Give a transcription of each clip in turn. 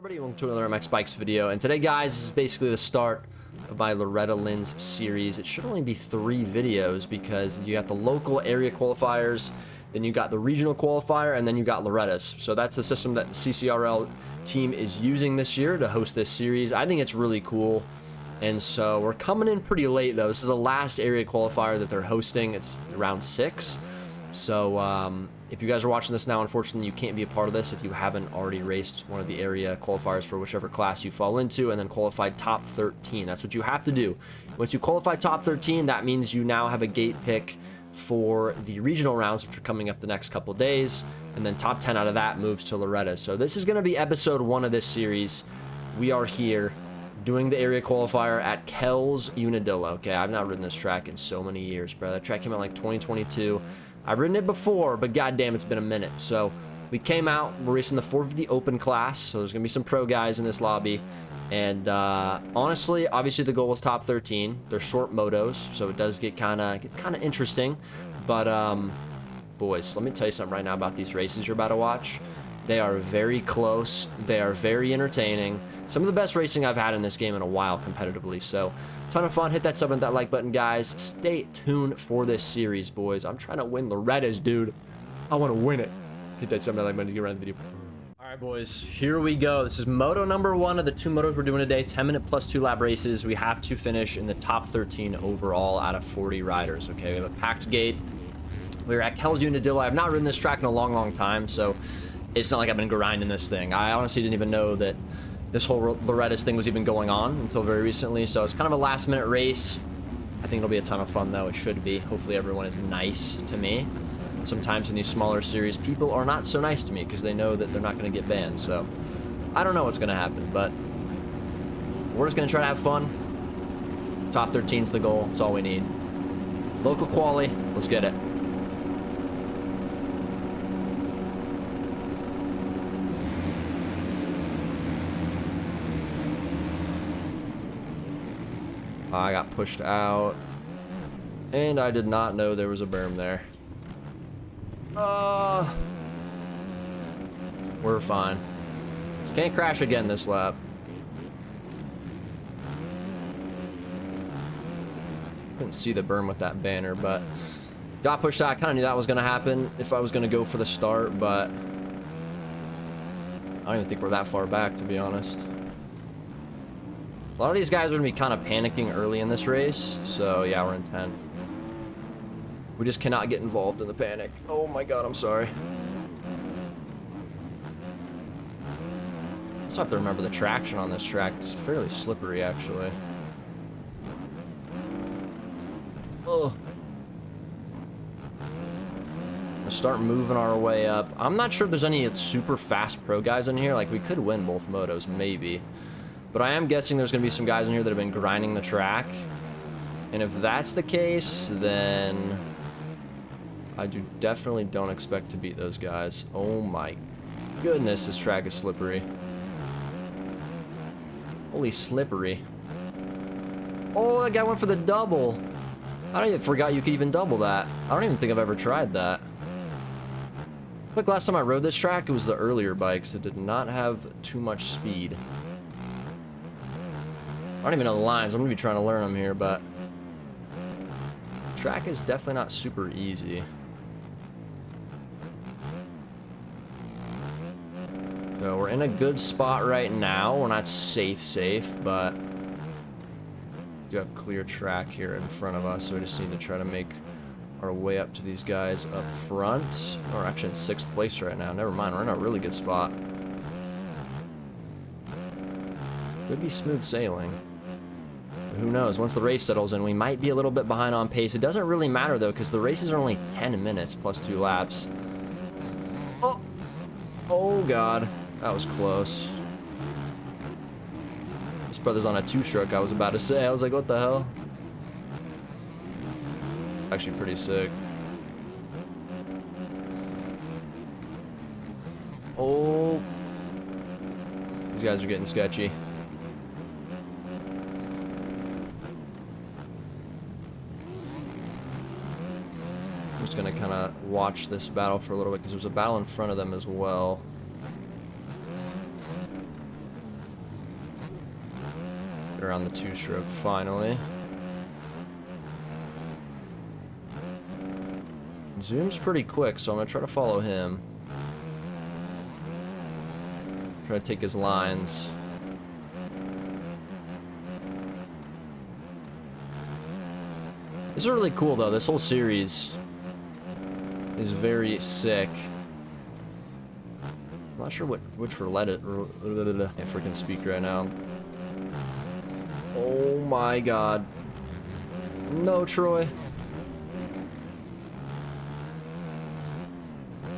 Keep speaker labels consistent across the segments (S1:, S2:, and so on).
S1: Everybody, welcome to another MX Bikes video, and today, guys, this is basically the start of my Loretta Lynn'S series. It should only be 3 videos because you got the local area qualifiers, then you got the regional qualifier, and then you got Loretta's. So that's the system that the CCRL team is using this year to host this series. I think it's really cool, and so we're coming in pretty late, though. This is the last area qualifier that they're hosting. It's round 6. So if you guys are watching this now, unfortunately, you can't be a part of this if you haven't already raced one of the area qualifiers for whichever class you fall into and then qualified top 13. That's what you have to do. Once you qualify top 13, that means you now have a gate pick for the regional rounds, which are coming up the next couple days, and then top 10 out of that moves to Loretta. So this is going to be episode 1 of this series. We are here doing the area qualifier at Kells Unadilla. Okay, I've not ridden this track in so many years, bro. That track came out like 2022. I've ridden it before, but goddamn, it's been a minute. So we came out, we're racing the 450 open class, so there's gonna be some pro guys in this lobby. And honestly, obviously the goal was top 13. They're short motos, so it does get kind of interesting. But boys, let me tell you something right now about these races you're about to watch. They are very close. They are very entertaining. Some of the best racing I've had in this game in a while competitively. So, ton of fun. Hit that sub and that like button, guys. Stay tuned for this series, boys. I'm trying to win Loretta's, dude. I want to win it. Hit that sub and that like button to get around the video. All right, boys. Here we go. This is moto number 1 of the 2 motos we're doing today. 10-minute plus 2 lap races. We have to finish in the top 13 overall out of 40 riders. Okay, we have a packed gate. We're at Kells Unadilla. I've not ridden this track in a long time, so it's not like I've been grinding this thing. I honestly didn't even know that this whole Loretta's thing was even going on until very recently, so it's kind of a last-minute race. I think it'll be a ton of fun, though. It should be. Hopefully everyone is nice to me. Sometimes in these smaller series, people are not so nice to me because they know that they're not going to get banned, so I don't know what's going to happen, but we're just going to try to have fun. Top 13's the goal. That's all we need. Local quali. Let's get it. I got pushed out, and I did not know there was a berm there. We're fine. Just can't crash again this lap. Couldn't see the berm with that banner, but got pushed out. I kind of knew that was going to happen if I was going to go for the start, but I don't even think we're that far back, to be honest. A lot of these guys are going to be kind of panicking early in this race, so yeah, we're in 10th. We just cannot get involved in the panic. Oh my god, I'm sorry. I also have to remember the traction on this track. It's fairly slippery, actually. Oh. We'll start moving our way up. I'm not sure if there's any super fast pro guys in here. Like, we could win both motos, maybe. But I am guessing there's going to be some guys in here that have been grinding the track. And if that's the case, then I definitely don't expect to beat those guys. Oh my goodness, this track is slippery. Holy slippery. Oh, that guy went for the double. I don't even forgot you could even double that. I don't even think I've ever tried that. Look, last time I rode this track, it was the earlier bikes that did not have too much speed. I don't even know the lines. I'm going to be trying to learn them here, but the track is definitely not super easy. So we're in a good spot right now. We're not safe, but we do have clear track here in front of us, so we just need to try to make our way up to these guys up front. We're actually in 6th place right now. Never mind, we're in a really good spot. Could be smooth sailing. Who knows? Once the race settles in, we might be a little bit behind on pace. It doesn't really matter, though, because the races are only 10 minutes plus 2 laps. Oh! Oh, God. That was close. This brother's on a 2-stroke, I was about to say. I was like, what the hell? Actually pretty sick. Oh. These guys are getting sketchy. I'm just going to kind of watch this battle for a little bit because there's a battle in front of them as well. Around the two-stroke finally. Zoom's pretty quick, so I'm gonna try to follow him. Try to take his lines. This is really cool though. This whole series is very sick. I'm not sure which Loretta. I can't freaking speak right now. Oh my god. No, Troy.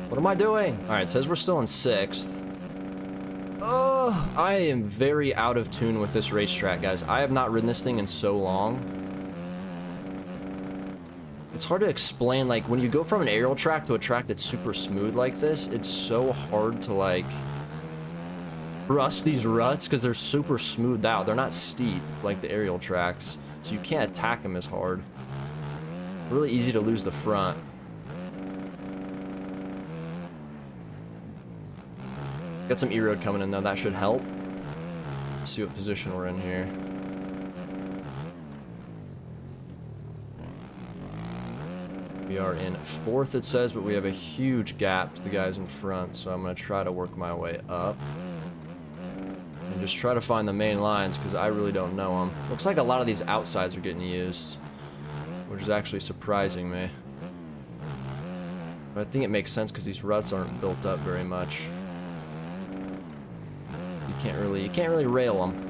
S1: What am I doing? Alright, it says we're still in 6th. Oh, I am very out of tune with this racetrack, guys. I have not ridden this thing in so long. It's hard to explain, like, when you go from an aerial track to a track that's super smooth like this, it's so hard to, like, trust these ruts because they're super smoothed out. They're not steep like the aerial tracks, so you can't attack them as hard. Really easy to lose the front. Got some E-road coming in though, that should help. Let's see what position we're in here. We are in 4th, it says, but we have a huge gap to the guys in front, so I'm going to try to work my way up. And just try to find the main lines, because I really don't know them. Looks like a lot of these outsides are getting used, which is actually surprising me. But I think it makes sense, because these ruts aren't built up very much. You can't really rail them.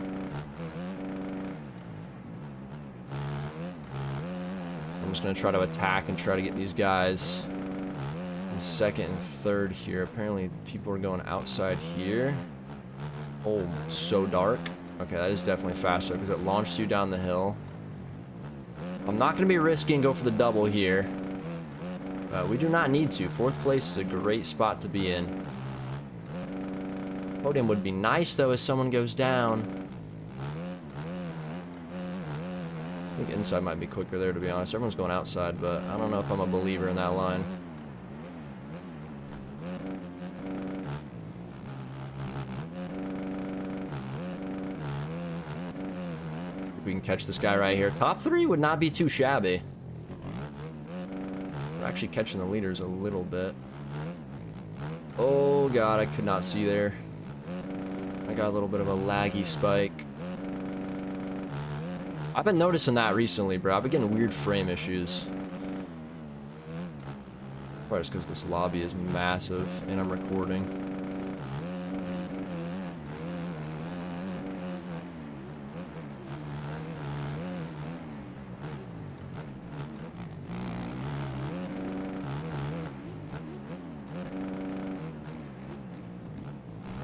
S1: I'm just gonna try to attack and try to get these guys in 2nd and 3rd here. Apparently people are going outside here. Oh, so dark. Okay, that is definitely faster because it launched you down the hill. I'm not gonna be risky and go for the double here. We do not need to. 4th place is a great spot to be in. Podium would be nice though as someone goes down. I think inside might be quicker there, to be honest. Everyone's going outside, but I don't know if I'm a believer in that line. If we can catch this guy right here. Top 3 would not be too shabby. We're actually catching the leaders a little bit. Oh god, I could not see there. I got a little bit of a laggy spike. I've been noticing that recently, bro. I've been getting weird frame issues. Probably just because this lobby is massive and I'm recording.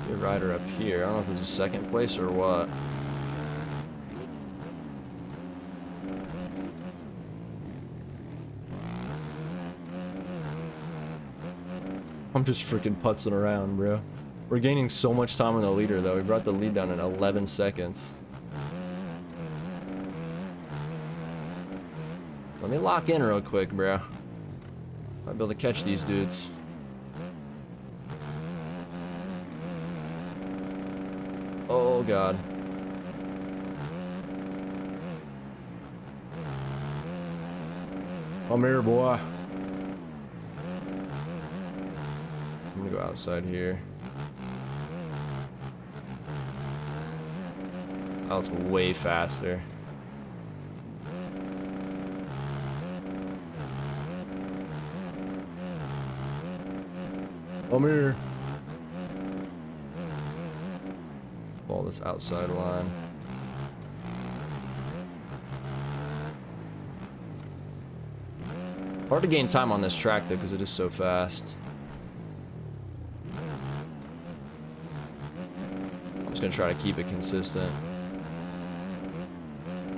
S1: Good rider up here. I don't know if it's a 2nd place or what. I'm just freaking putzing around, bro. We're gaining so much time on the leader, though. We brought the lead down in 11 seconds. Let me lock in real quick, bro. Might be able to catch these dudes. Oh, God. Come here, boy. I'm gonna go outside here. Oh, it's way faster. Come here. Ball this outside line. Hard to gain time on this track though because it is so fast. I'm just gonna try to keep it consistent.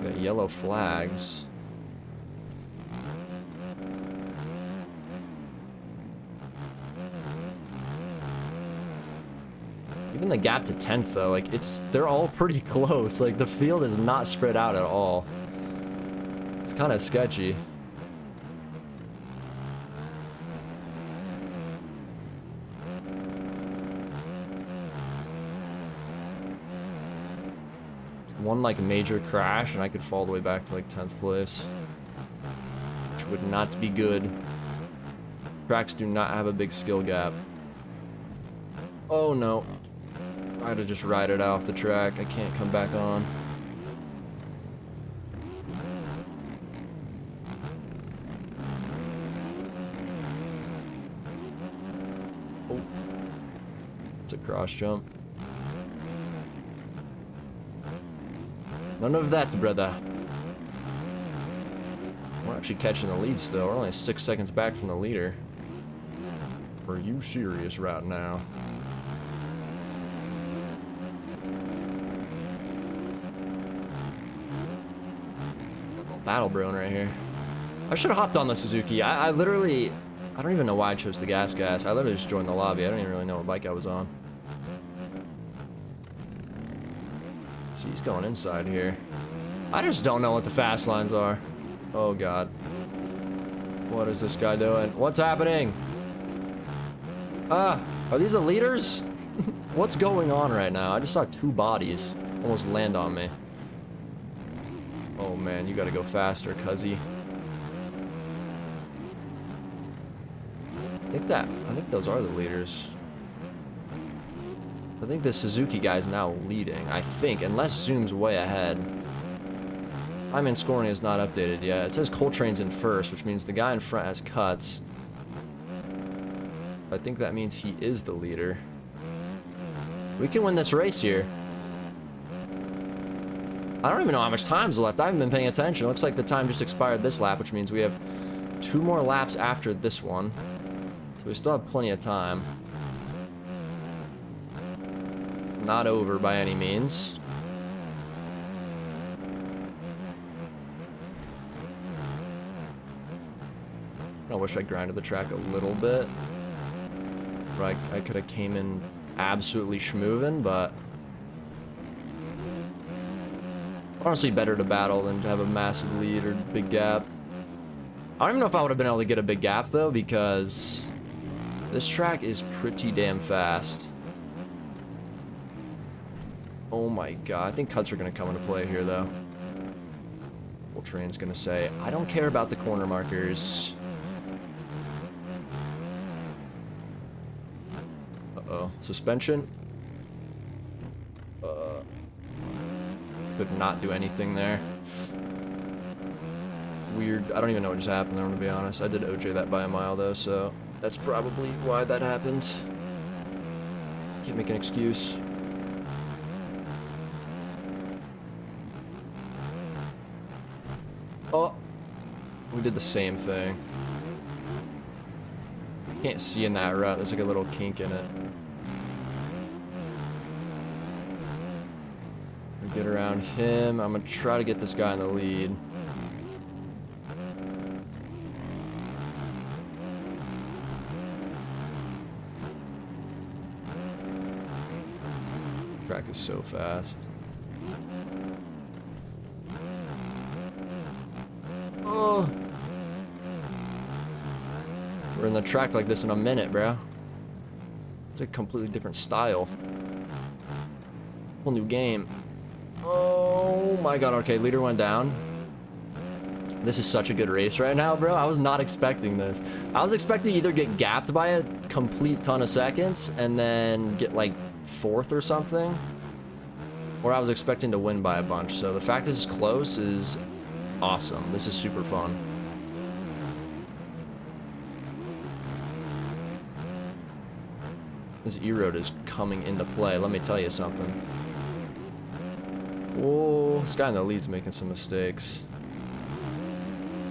S1: Got yellow flags. Even the gap to 10th though, like they're all pretty close. Like the field is not spread out at all. It's kind of sketchy. one like major crash and I could fall all the way back to like 10th place, which would not be good. Tracks do not have a big skill gap. Oh no, I had to just ride it off the track. I can't come back on. Oh, it's a cross jump. None of that, brother. We're actually catching the lead still. We're only 6 seconds back from the leader. Are you serious right now? Battle broing right here. I should have hopped on the Suzuki. I literally, I don't even know why I chose the gas. I literally just joined the lobby. I don't even really know what bike I was on. See, he's going inside here. I just don't know what the fast lines are. Oh god. What is this guy doing? What's happening? Are these the leaders? What's going on right now? I just saw two bodies almost land on me. Oh man, you gotta go faster, cuzzy. I think those are the leaders. I think the Suzuki guy's now leading. I think, unless Zoom's way ahead. I mean, scoring is not updated yet. It says Coltrane's in first, which means the guy in front has cuts. I think that means he is the leader. We can win this race here. I don't even know how much time's left. I haven't been paying attention. It looks like the time just expired this lap, which means we have 2 more laps after this one. So we still have plenty of time. Not over by any means. I wish I grinded the track a little bit. I could have came in absolutely schmoovin', but honestly better to battle than to have a massive lead or big gap. I don't even know if I would have been able to get a big gap though, because this track is pretty damn fast. Oh my god, I think cuts are gonna come into play here though. Train's gonna say, I don't care about the corner markers. Uh-oh. Suspension. Could not do anything there. Weird. I don't even know what just happened there, I'm gonna be honest. I did OJ that by a mile though, so that's probably why that happened. Can't make an excuse. Oh, we did the same thing. Can't see in that rut. There's like a little kink in it. Get around him. I'm gonna try to get this guy in the lead. Track is so fast. Oh, we're in the track like this in a minute, bro. It's a completely different style. Whole new game. Oh my god, okay, leader went down. This is such a good race right now, bro. I was not expecting this. I was expecting to either get gapped by a complete ton of seconds and then get like 4th or something, or I was expecting to win by a bunch. So the fact this is close is awesome. This is super fun. This E-road is coming into play, let me tell you something. Whoa, this guy in the lead's making some mistakes.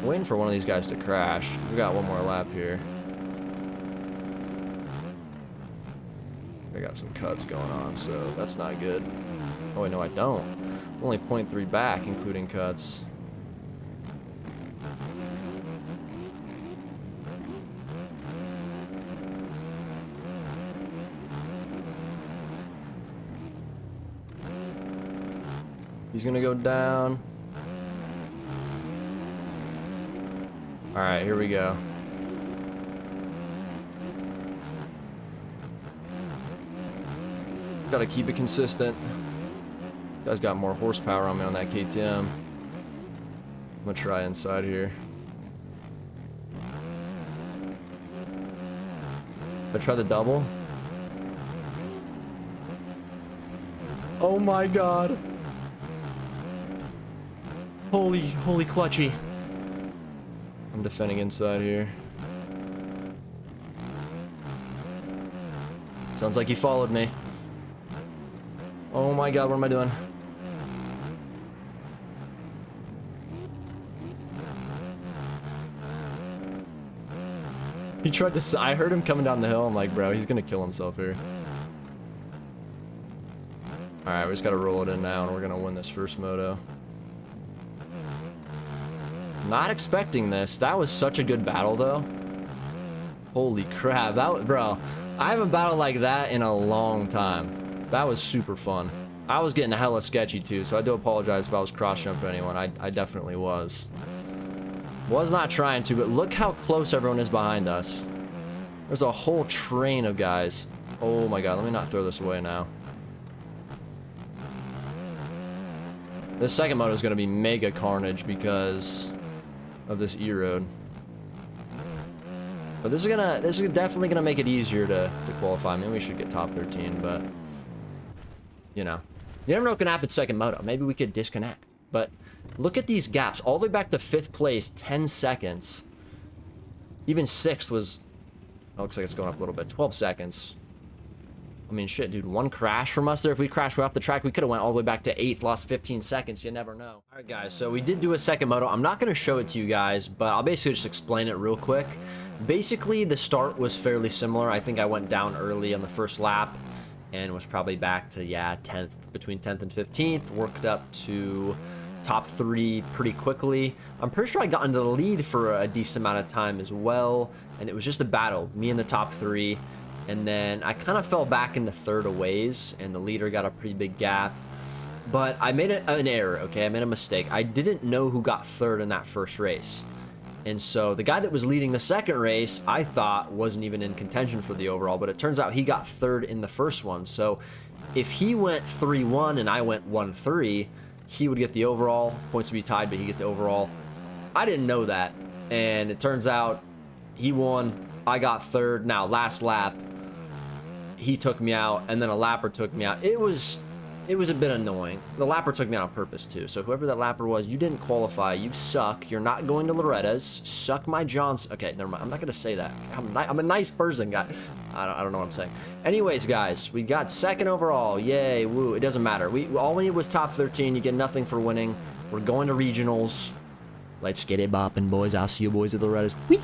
S1: I'm waiting for one of these guys to crash. We got one more lap here. I got some cuts going on, so that's not good. Oh wait, no I don't. I'm only 0.3 back, including cuts. He's gonna go down. Alright, here we go. Gotta keep it consistent. Guy's got more horsepower on me on that KTM. I'm gonna try inside here. I try the double. Oh my god. Holy clutchy. I'm defending inside here. Sounds like he followed me. Oh my god, what am I doing? He tried to... I heard him coming down the hill. I'm like, bro, he's gonna kill himself here. Alright, we just gotta roll it in now, and we're gonna win this first moto. Not expecting this. That was such a good battle, though. Holy crap. That was... Bro, I haven't battled like that in a long time. That was super fun. I was getting hella sketchy, too, so I do apologize if I was cross-jumping anyone. I definitely was. Was not trying to, but look how close everyone is behind us. There's a whole train of guys. Oh my god, let me not throw this away now. This second moto is going to be mega carnage because of this E-road. But this is definitely gonna make it easier to qualify. Maybe we should get top 13, but you know. You never know what can happen second moto. Maybe we could disconnect. But look at these gaps. All the way back to 5th place, 10 seconds. Even 6th was... Oh, looks like it's going up a little bit. 12 seconds. I mean, shit, dude. One crash from us there. If we crashed way off the track, we could have went all the way back to 8th, lost 15 seconds. You never know. All right, guys. So we did do a second moto. I'm not going to show it to you guys, but I'll basically just explain it real quick. Basically, the start was fairly similar. I think I went down early on the first lap and was probably back to, yeah, 10th, between 10th and 15th. Worked up to top 3 pretty quickly. I'm pretty sure I got into the lead for a decent amount of time as well, and it was just a battle, me in the top 3, and then I kind of fell back into 3rd a ways, and the leader got a pretty big gap. But I made an error, okay? I made a mistake. I didn't know who got 3rd in that first race. And so the guy that was leading the second race, I thought wasn't even in contention for the overall, but it turns out he got 3rd in the first one. So if he went 3-1 and I went 1-3, he would get the overall. Points would be tied, but he'd get the overall. I didn't know that. And it turns out he won. I got 3rd. Now, last lap, he took me out, and then a lapper took me out. It was a bit annoying. The lapper took me out on purpose, too. So whoever that lapper was, you didn't qualify. You suck. You're not going to Loretta's. Suck my Johnson. Okay, never mind. I'm not going to say that. I'm a nice person, guy. I don't know what I'm saying. Anyways, guys, we got 2nd overall. Yay, woo. It doesn't matter. All we need was top 13. You get nothing for winning. We're going to regionals. Let's get it bopping, boys. I'll see you boys at Loretta's. Whee!